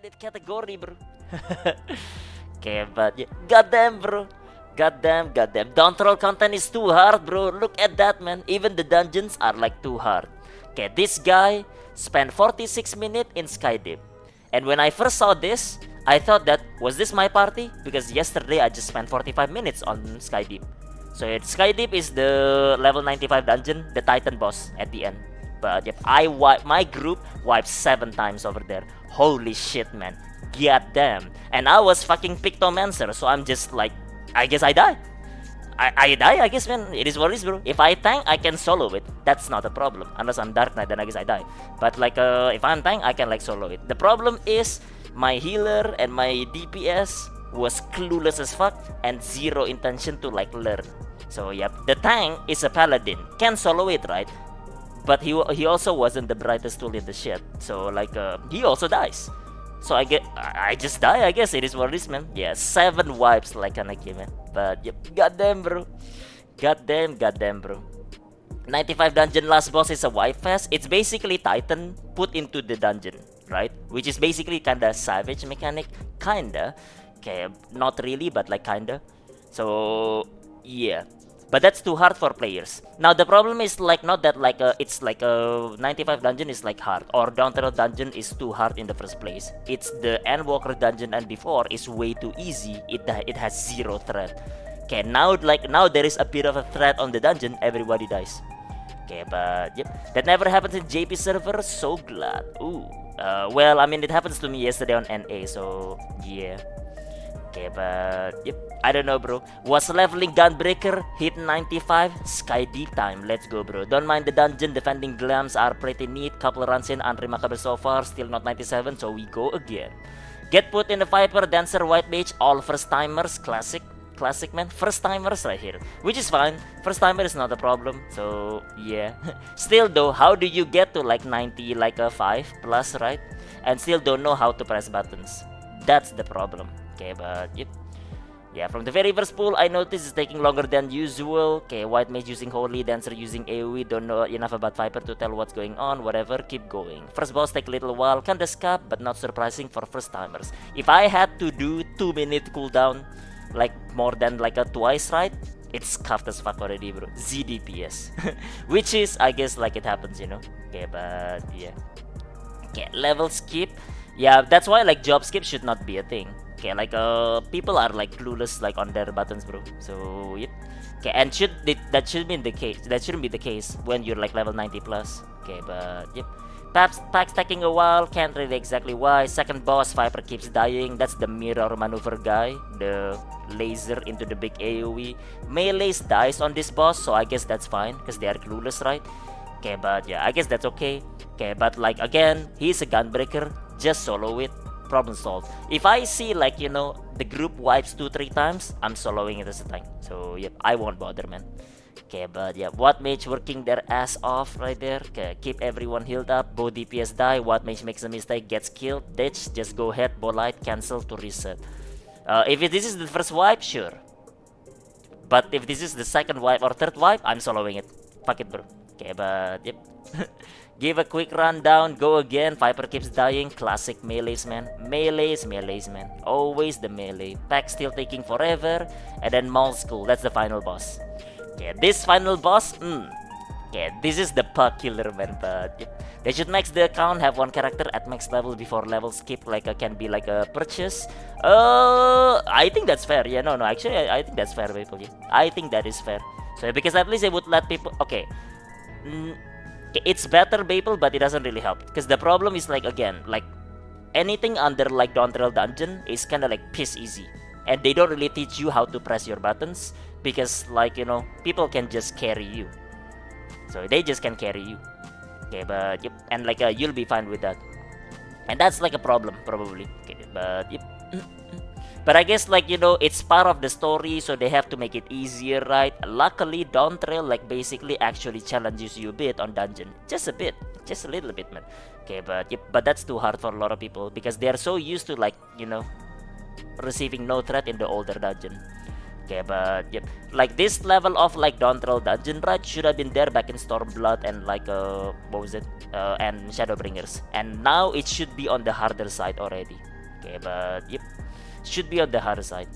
credit category, bro. Okay, but yeah, goddamn, bro. Goddamn. Dawntrail content is too hard, bro. Look at that, man. Even the dungeons are like too hard. Okay, this guy spent 46 minutes in Skydeep. And when I first saw this, I thought that, was this my party? Because yesterday I just spent 45 minutes on Skydeep. So Skydeep is the level 95 dungeon, the Titan boss at the end. But yep, my group wiped 7 times over there. Holy shit, man. God damn. And I was fucking Pictomancer, so I'm just like, I guess I die. I die, I guess, man. It is what it is, bro. If I tank, I can solo it. That's not a problem. Unless I'm Dark Knight, then I guess I die. But like, if I'm tank, I can like solo it. The problem is my healer and my DPS was clueless as fuck and zero intention to like learn. So yep, the tank is a paladin, can solo it, right? But he also wasn't the brightest tool in the shit. So like, he also dies. So I just die, I guess. It is what it is, man. Yeah, 7 wipes like Kanaki, man. But yep, goddamn, bro. Goddamn, bro. 95 dungeon last boss is a wipe fest. It's basically Titan put into the dungeon, right? Which is basically kinda savage mechanic, kinda. Okay, not really, but like kinda. So yeah. But that's too hard for players. Now the problem is like not that like it's like a 95 dungeon is like hard or Dawntrail dungeon is too hard in the first place. It's the Endwalker dungeon and before is way too easy. It has zero threat. Okay, now there is a bit of a threat on the dungeon. Everybody dies. Okay, but yep, that never happens in JP server. So glad. Ooh. Well, I mean it happens to me yesterday on NA. So yeah. Okay, but yep, I don't know, bro. Was leveling Gunbreaker, hit 95, Skydeep time. Let's go, bro. Don't mind the dungeon, defending glams are pretty neat. Couple runs in, unremarkable so far. Still not 97, so we go again. Get put in the Viper, Dancer, White Mage, all first timers. Classic, man. First timers right here, which is fine. First timer is not a problem. So yeah. Still though, how do you get to like 90, like a 5 plus, right? And still don't know how to press buttons. That's the problem. Okay, but yep. Yeah, from the very first pool, I noticed it's taking longer than usual. Okay, White Mage using Holy, Dancer using AoE. Don't know enough about Viper to tell what's going on. Whatever, keep going. First boss take a little while, kinda scap, but not surprising for first timers. If I had to do 2-minute cooldown, like more than like a twice, right? It's scuffed as fuck already, bro. ZDPS. Which is, I guess, like it happens, you know? Okay, but yeah. Okay, level skip. Yeah, that's why like job skip should not be a thing. Okay, like people are like clueless like on their buttons, bro. So yep. Okay, and that should be the case. That shouldn't be the case when you're like level 90 plus. Okay, but yep. Packs taking a while, can't really exactly why. Second boss, Viper keeps dying. That's the mirror maneuver guy, the laser into the big AoE. Melees dies on this boss, so I guess that's fine because they are clueless, right? Okay, but yeah, I guess that's okay. Okay, but like again, he's a gunbreaker. Just solo it. Problem solved. If I see like, you know, the group wipes 2-3 times, I'm soloing it as a tank. So yep, I won't bother, man. Okay, but yeah, What Mage working their ass off right there. Okay, keep everyone healed up. Both DPS die. What Mage makes a mistake, gets killed. Ditch, just go ahead, Bolite, cancel to reset. If this is the first wipe, sure. But if this is the second wipe or third wipe, I'm soloing it. Fuck it, bro. Okay, but yep. Give a quick rundown, go again. Viper keeps dying. Classic melees, man. Melees, man. Always the melee. Pack still taking forever. And then Maul School, that's the final boss. Okay, this final boss, okay, this is the puck killer, man. But yep. They should max the account, have one character at max level before level skip, like can be like a purchase. I think that's fair. Yeah, no, actually, I think that's fair, people. Yeah. I think that is fair. So because at least it would let people. Okay. It's better, Maple, but it doesn't really help. Because the problem is like, again, like anything under like Dawntrail dungeon is kind of like piss easy. And they don't really teach you how to press your buttons. Because like, you know, people can just carry you. So they just can carry you. Okay, but yep. And like you'll be fine with that. And that's like a problem, probably. Okay, but yep. But I guess like, you know, it's part of the story, so they have to make it easier, right? Luckily, Dawntrail like basically actually challenges you a bit on dungeon. Just a bit. Just a little bit, man. Okay, but yep, but that's too hard for a lot of people because they are so used to like, you know, receiving no threat in the older dungeon. Okay, but yep, like this level of like Dawntrail dungeon, right, should have been there back in Stormblood and like what was it? And Shadowbringers, and now it should be on the harder side already. Okay, but yep, should be on the harder side.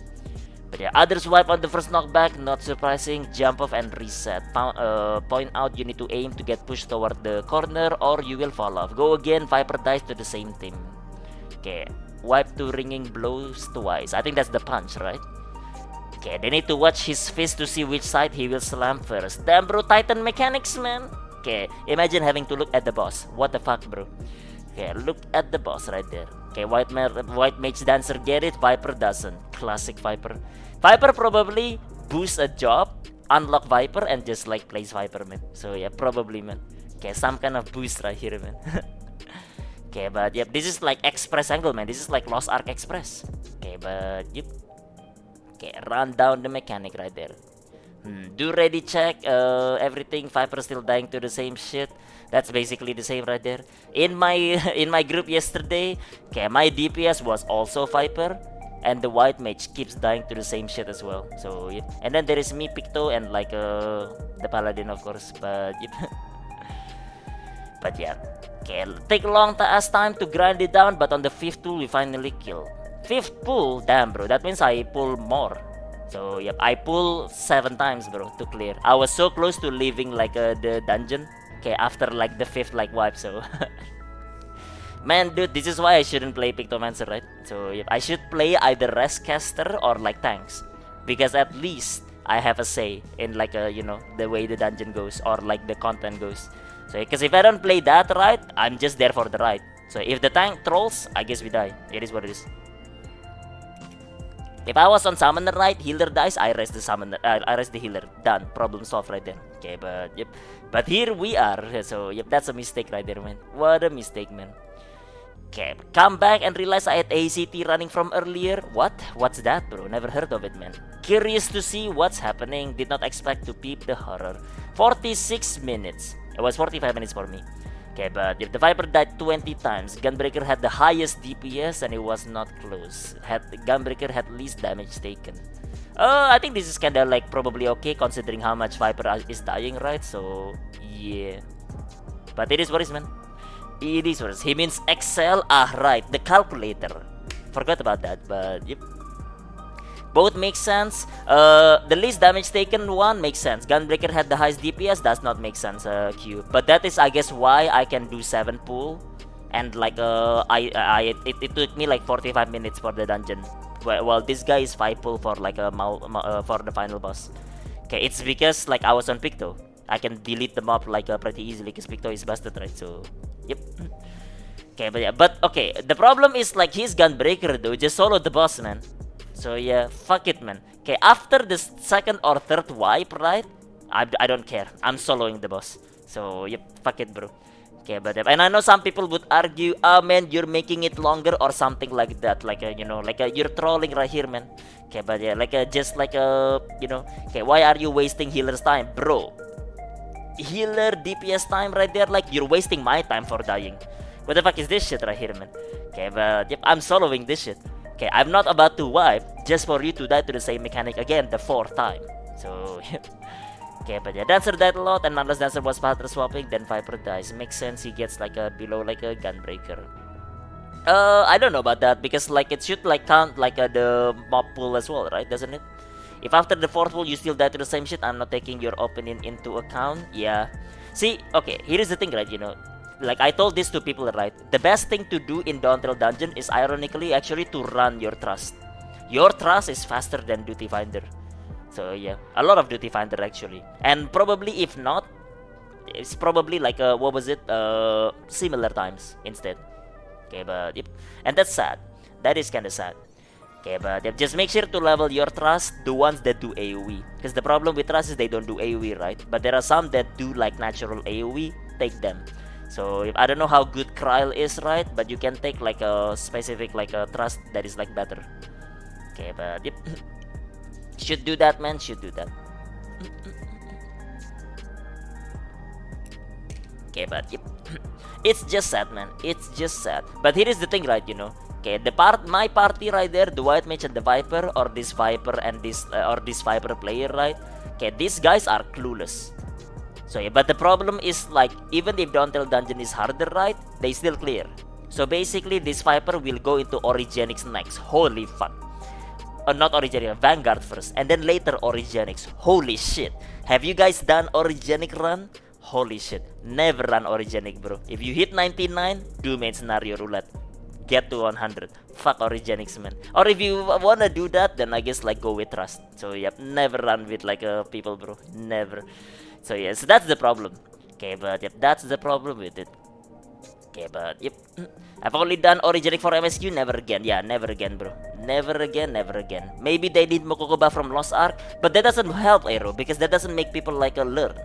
But yeah, other swipe on the first knockback, not surprising. Jump off and reset. Point out you need to aim to get pushed toward the corner or you will fall off. Go again, Viper dies to the same team. Okay, wipe to ringing blows twice. I think that's the punch, right? Okay, they need to watch his fist to see which side he will slam first. Damn bro, Titan mechanics, man. Okay, imagine having to look at the boss. What the fuck, bro? Okay, look at the boss right there. Okay, white mage dancer get it, Viper doesn't. Classic Viper. Viper probably boosts a job, unlock Viper, and just like plays Viper, man. So yeah, probably, man. Okay, some kind of boost right here, man. Okay, but yep, this is like Express angle, man. This is like Lost Ark Express. Okay, but yep. Okay, run down the mechanic right there. Do ready check, everything. Viper still dying to the same shit. That's basically the same right there. In my in my group yesterday, okay, my DPS was also Viper, and the white mage keeps dying to the same shit as well. So yeah, and then there is me, Picto, and like the paladin of course. But yep. But yeah, okay, take long as time to grind it down. But on the 5th tool, we finally kill. 5th pull, damn bro, that means I pull more. So yep, I pull 7 times, bro, to clear. I was so close to leaving like the dungeon. Okay, after like the 5th like wipe, so man, dude, this is why I shouldn't play Pictomancer, right? So yep, I should play either Rescaster or like tanks, because at least I have a say in like you know, the way the dungeon goes or like the content goes. So because if I don't play that right, I'm just there for the ride. So if the tank trolls, I guess we die. It is what it is. If I was on summoner right, healer dies, I rest the summoner, I rest the healer. Done. Problem solved right there. Okay, but yep. But here we are. So yep, that's a mistake right there, man. What a mistake, man. Okay, come back and realize I had ACT running from earlier. What? What's that, bro? Never heard of it, man. Curious to see what's happening. Did not expect to peep the horror. 46 minutes. It was 45 minutes for me. Okay, but if the Viper died 20 times, Gunbreaker had the highest DPS and it was not close. Gunbreaker had least damage taken. I think this is kinda like probably okay considering how much Viper is dying, right? So, yeah. But it is what it is, man. It is what it is. He means Excel. Ah, right. The calculator. Forgot about that, but yep. Both make sense. The least damage taken one makes sense. Gunbreaker had the highest DPS. Does not make sense, Q. But that is, I guess, why I can do 7 pull. And like, it took me like 45 minutes for the dungeon. Well, this guy is 5 pull for like for the final boss. Okay, it's because like I was on Picto. I can delete the mob like pretty easily because Picto is busted, right? So, yep. Okay, but yeah, but okay. The problem is like his Gunbreaker though just solo the boss, man. So yeah, fuck it, man. Okay, after the 2nd or 3rd wipe, right? I don't care. I'm soloing the boss. So yep, fuck it, bro. Okay, but and I know some people would argue, oh man, you're making it longer or something like that. Like you know, like you're trolling right here, man. Okay, but yeah, like just like you know, okay, why are you wasting healer's time, bro? Healer DPS time right there, like you're wasting my time for dying. What the fuck is this shit right here, man? Okay, but yep, I'm soloing this shit. Okay, I'm not about to wipe just for you to die to the same mechanic again the 4th time. So, okay, but yeah, Dancer died a lot, and unless Dancer was pattern swapping, then Viper dies. Makes sense, he gets like a below like a Gunbreaker. I don't know about that, because like it should like count like the mob pool as well, right? Doesn't it? If after the 4th pool you still die to the same shit, I'm not taking your opinion into account. Yeah. See, okay, here is the thing, right, you know. Like I told this to people, right? The best thing to do in Dawntrail dungeon is ironically actually to run your trust. Your trust is faster than Duty Finder. So yeah, a lot of Duty Finder actually. And probably if not, it's probably like what was it? Similar times instead. Okay, but yep. And that's sad. That is kinda sad. Okay, but yep, just make sure to level your trust, the ones that do AoE. Because the problem with trust is they don't do AoE, right? But there are some that do like natural AoE, take them. So if, I don't know how good Kryl is, right? But you can take like a specific like a trust that is like better. Okay, but yep. Should do that, man. Should do that. Okay, but yep. It's just sad, man. It's just sad. But here is the thing, right? You know. Okay, my party right there, the white mage and the viper, or this viper and this viper player, right? Okay, these guys are clueless. So yeah, but the problem is like even if Dawntrail dungeon is harder, right? They still clear. So basically, this viper will go into Origenics next. Holy fuck! Not Origenics, Vanguard first, and then later Origenics. Holy shit! Have you guys done Origenic run? Holy shit! Never run Origenic, bro. If you hit 99, do main scenario roulette. Get to 100. Fuck Origenics, man. Or if you wanna do that, then I guess like go with Trust. So yep, never run with like people, bro. Never. So yeah, so that's the problem. Okay, but yep, that's the problem with it. Okay, but yep. I've only done Origenic for MSQ, never again. Yeah, never again, bro. Never again, never again. Maybe they did Mokokoba from Lost Ark, but that doesn't help Aero because that doesn't make people like learn.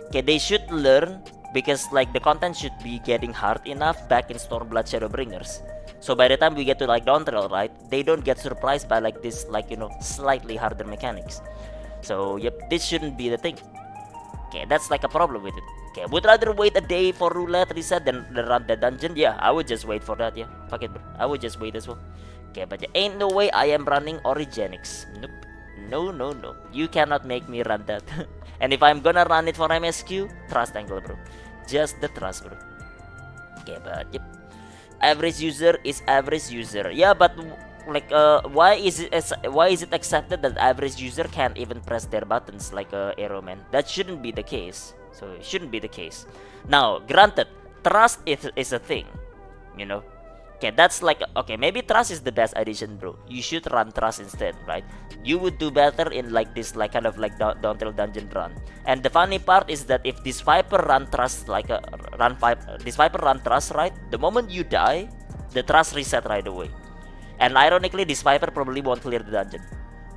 Okay, they should learn because like the content should be getting hard enough back in Stormblood Shadowbringers. So by the time we get to like Dawntrail, right, they don't get surprised by like this like slightly harder mechanics. So yep, this shouldn't be the thing. Okay, that's like a problem with it. Okay, would rather wait a day for roulette reset than run the dungeon. Yeah, I would just wait for that. Yeah, fuck it, bro. I would just wait as well. Okay, but there ain't no way I am running Origenics. Nope. No. You cannot make me run that. And if I'm gonna run it for MSQ, Trust Angle, bro. Just the Trust, bro. Okay, but yep. Average user is average user. Yeah, but like why is it accepted that average user can't even press their buttons like Arrow Man? That shouldn't be the case. So it shouldn't be the case. Now, granted, Trust is a thing, you know. Okay, that's like okay, maybe Trust is the best addition, bro. You should run Trust instead, right? You would do better in like this like kind of like Dawntrail dungeon run. And the funny part is that if this Viper run Trust like a this Viper run Trust, right? The moment you die, the Trust reset right away. And ironically, this Viper probably won't clear the dungeon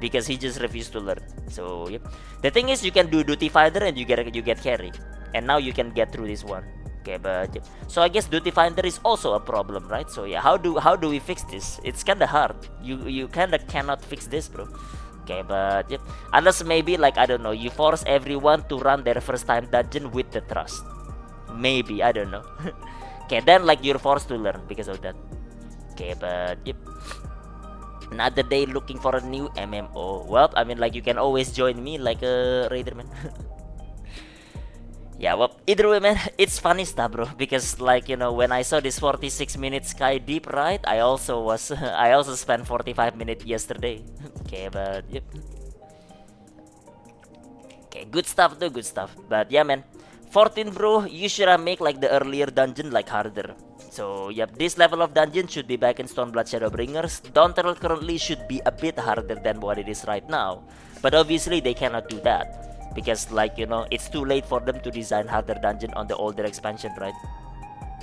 because he just refused to learn. So yep. The thing is, you can do Duty Finder and you get carry, and now you can get through this one. Okay, but yep. So I guess Duty Finder is also a problem, right? So yeah, how do we fix this? It's kinda hard. You kinda cannot fix this, bro. Okay, but yep. Unless maybe like I don't know, you force everyone to run their first time dungeon with the Trust. Maybe, I don't know. Okay, then like you're forced to learn because of that. Okay, but yep. Another day looking for a new MMO. Well, I mean like you can always join me like a raider, man. Yeah, well, either way, man, it's funny stuff, bro. Because like when I saw this 46-minute Skydeep, right? I also spent 45 minutes yesterday. Okay, but yep. Okay, good stuff though, good stuff. But yeah, man, 14, bro, you should have make like the earlier dungeon like harder. So yep, this level of dungeon should be back in Stormblood Shadowbringers. Dawntrail currently should be a bit harder than what it is right now. But obviously they cannot do that. Because like it's too late for them to design harder dungeon on the older expansion, right?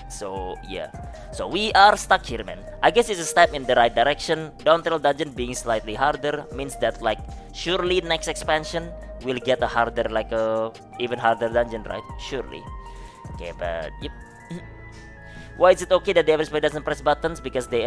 So yeah, so we are stuck here, man. I guess it's a step in the right direction. Dawntrail dungeon being slightly harder means that like surely next expansion will get a harder like a even harder dungeon, right? Surely. Okay, but yep. Why is it okay that the average player doesn't press buttons? Because they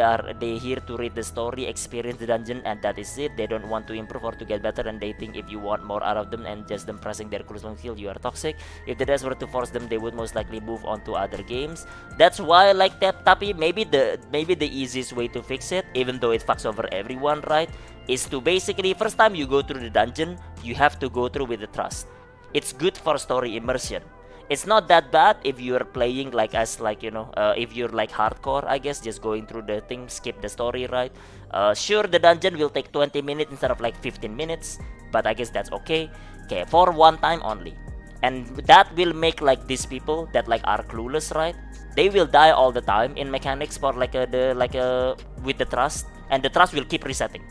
here to read the story, experience the dungeon, and that is it. They don't want to improve or to get better, and they think if you want more out of them and just them pressing their cruise skill, you are toxic. If the devs were to force them, they would most likely move on to other games. That's why I like that, Tapi. Maybe the easiest way to fix it, even though it fucks over everyone, right, is to basically first time you go through the dungeon, you have to go through with the Trust. It's good for story immersion. It's not that bad if you're playing like as like if you're like hardcore, I guess, just going through the thing, skip the story, right? Sure, the dungeon will take 20 minutes instead of like 15 minutes, but I guess that's okay. Okay, for one time only. And that will make like these people that like are clueless, right? They will die all the time in mechanics for like with the Trust, and the Trust will keep resetting.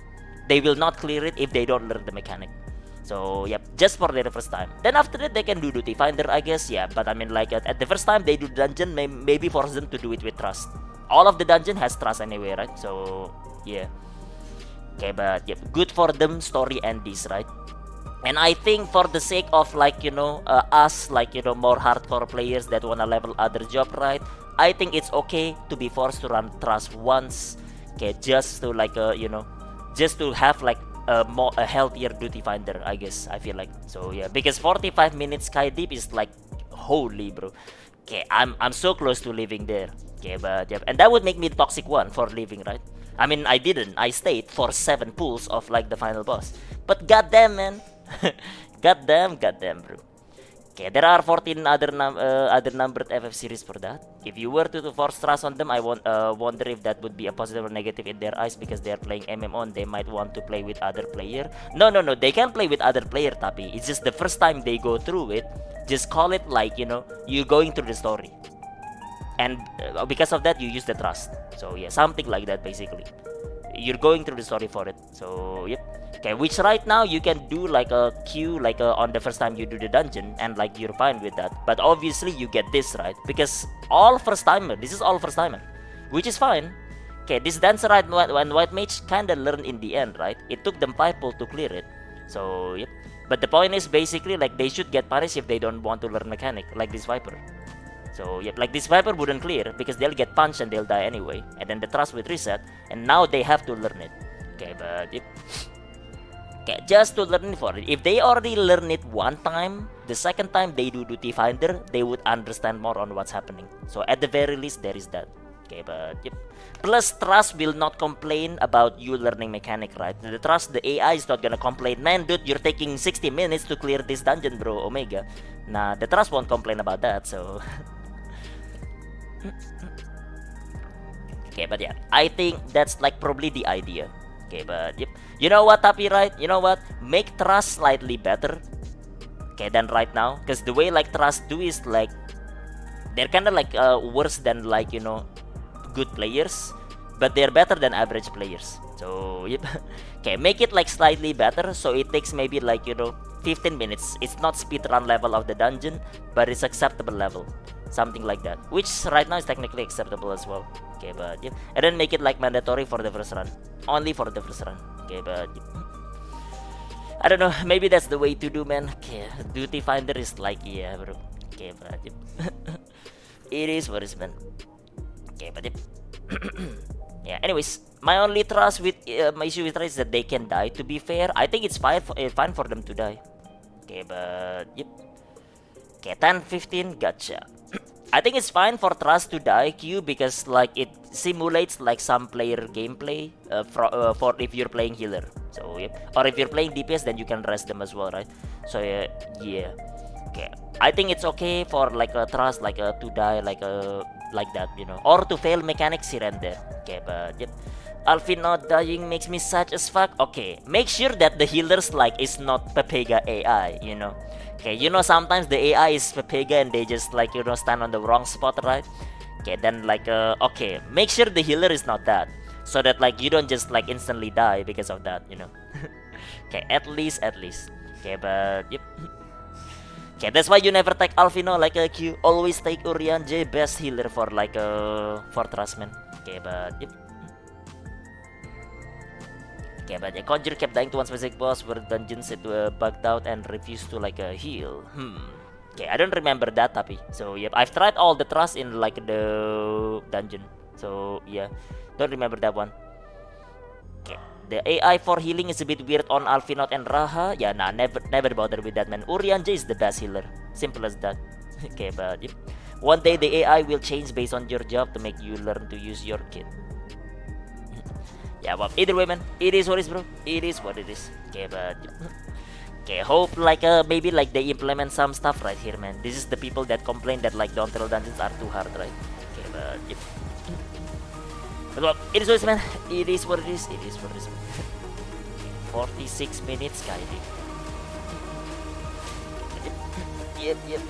They will not clear it if they don't learn the mechanic. So yep, just for their first time. Then after that they can do Duty Finder, I guess. Yeah, but I mean like at the first time they do dungeon, maybe force them to do it with Trust. All of the dungeon has Trust anyway, right? So yeah. Okay, but yep, good for them story and this, right? And I think for the sake of like us like more hardcore players that wanna level other job, right? I think it's okay to be forced to run Trust once. Okay, just to like just to have like a healthier Duty Finder, I guess. I feel like so yeah, because 45 minutes Skydeep is like holy, bro. Okay, I'm so close to living there. Okay, but yeah, and that would make me toxic one for living, right? I mean, I didn't. I stayed for 7 pulls of like the final boss. But goddamn, man. Goddamn, bro. Okay, there are 14 other numbered FF series for that. If you were to force trust on them, I wonder if that would be a positive or negative in their eyes because they are playing MMO and they might want to play with other player. No, they can play with other player, Tapi. It's just the first time they go through it, just call it like, you know, you going through the story. And because of that, you use the trust. So yeah, something like that basically. You're going through the story for it. So yep. Okay, which right now you can do like a queue like on the first time you do the dungeon and like you're fine with that. But obviously you get this right because all first timer. This is all first timer, which is fine. Okay, this dancer right when White Mage kinda learned in the end, right? It took them 5 pull to clear it. So yep. But the point is basically like they should get punished if they don't want to learn mechanic like this Viper. So yep, like this Viper wouldn't clear because they'll get punched and they'll die anyway. And then the trust would reset and now they have to learn it. Okay, but yep. Okay, just to learn for it. If they already learn it one time, the second time they do Duty Finder, they would understand more on what's happening. So at the very least, there is that. Okay, but yep. Plus, Trust will not complain about you learning mechanic, right? The Trust, the AI is not gonna complain. Man, dude, you're taking 60 minutes to clear this dungeon, bro, Omega. Nah, the Trust won't complain about that, so... Okay, but yeah, I think that's like probably the idea. Okay, but yep. You know what, Tapi, right? You know what? Make Trust slightly better. Okay, than right now. Because the way like Trust do is like... They're kind of like worse than like, you know, good players. But they're better than average players. So, yep. Okay, make it like slightly better. So it takes maybe like, you know, 15 minutes. It's not speedrun level of the dungeon. But it's acceptable level. Something like that. Which right now is technically acceptable as well. Okay, but yep. And then make it like mandatory for the first run. Only for the first run. Okay, but yep. I don't know. Maybe that's the way to do, man. Okay, Duty Finder is like, yeah, bro. Okay, but yep. It is what it is, man. Okay, but yep. Yeah, anyways. My only trust with my issue with trust is that they can die. To be fair, I think it's fine for them to die. Okay, but yep. Okay, 10-15, gotcha. I think it's fine for Trust to die Q because like it simulates like some player gameplay for if you're playing healer. So yep. Or if you're playing DPS then you can rest them as well, right? So yeah. Okay. I think it's okay for like a Trust like to die like that, you know. Or to fail mechanics here and there. Okay, but yep. Alfie not dying makes me sad as fuck. Okay, make sure that the healers like is not Pepega AI, you know. Okay, you know sometimes the AI is Pepega and they just like, you know, stand on the wrong spot, right? Okay, then like okay, make sure the healer is not that, so that like you don't just like instantly die because of that, you know. Okay, at least. Okay, but yep. Okay, that's why you never take Alfino like a Q. Always take Urian J, best healer for like for Trustman. Okay, but yep. Okay, but yeah, Conjure kept dying to one specific boss where dungeons it bugged out and refused to like heal. Okay, I don't remember that, tapi. So yep, I've tried all the Trust in like the dungeon. So yeah, don't remember that one. Okay, the AI for healing is a bit weird on Alfinot and Raha. Yeah, nah, never bother with that, man. Urian J is the best healer. Simple as that. Okay, but yep. One day the AI will change based on your job to make you learn to use your kit. Yeah, well, either way, man, it is what it is, bro. It is what it is. Okay, but okay, hope like maybe like they implement some stuff right here, man. This is the people that complain that like Dawntrail dungeons are too hard, right? Okay, but yep. But well, it is what it is, man. It is what it is. It is what it is. 46 minutes, Skydeep. Yep.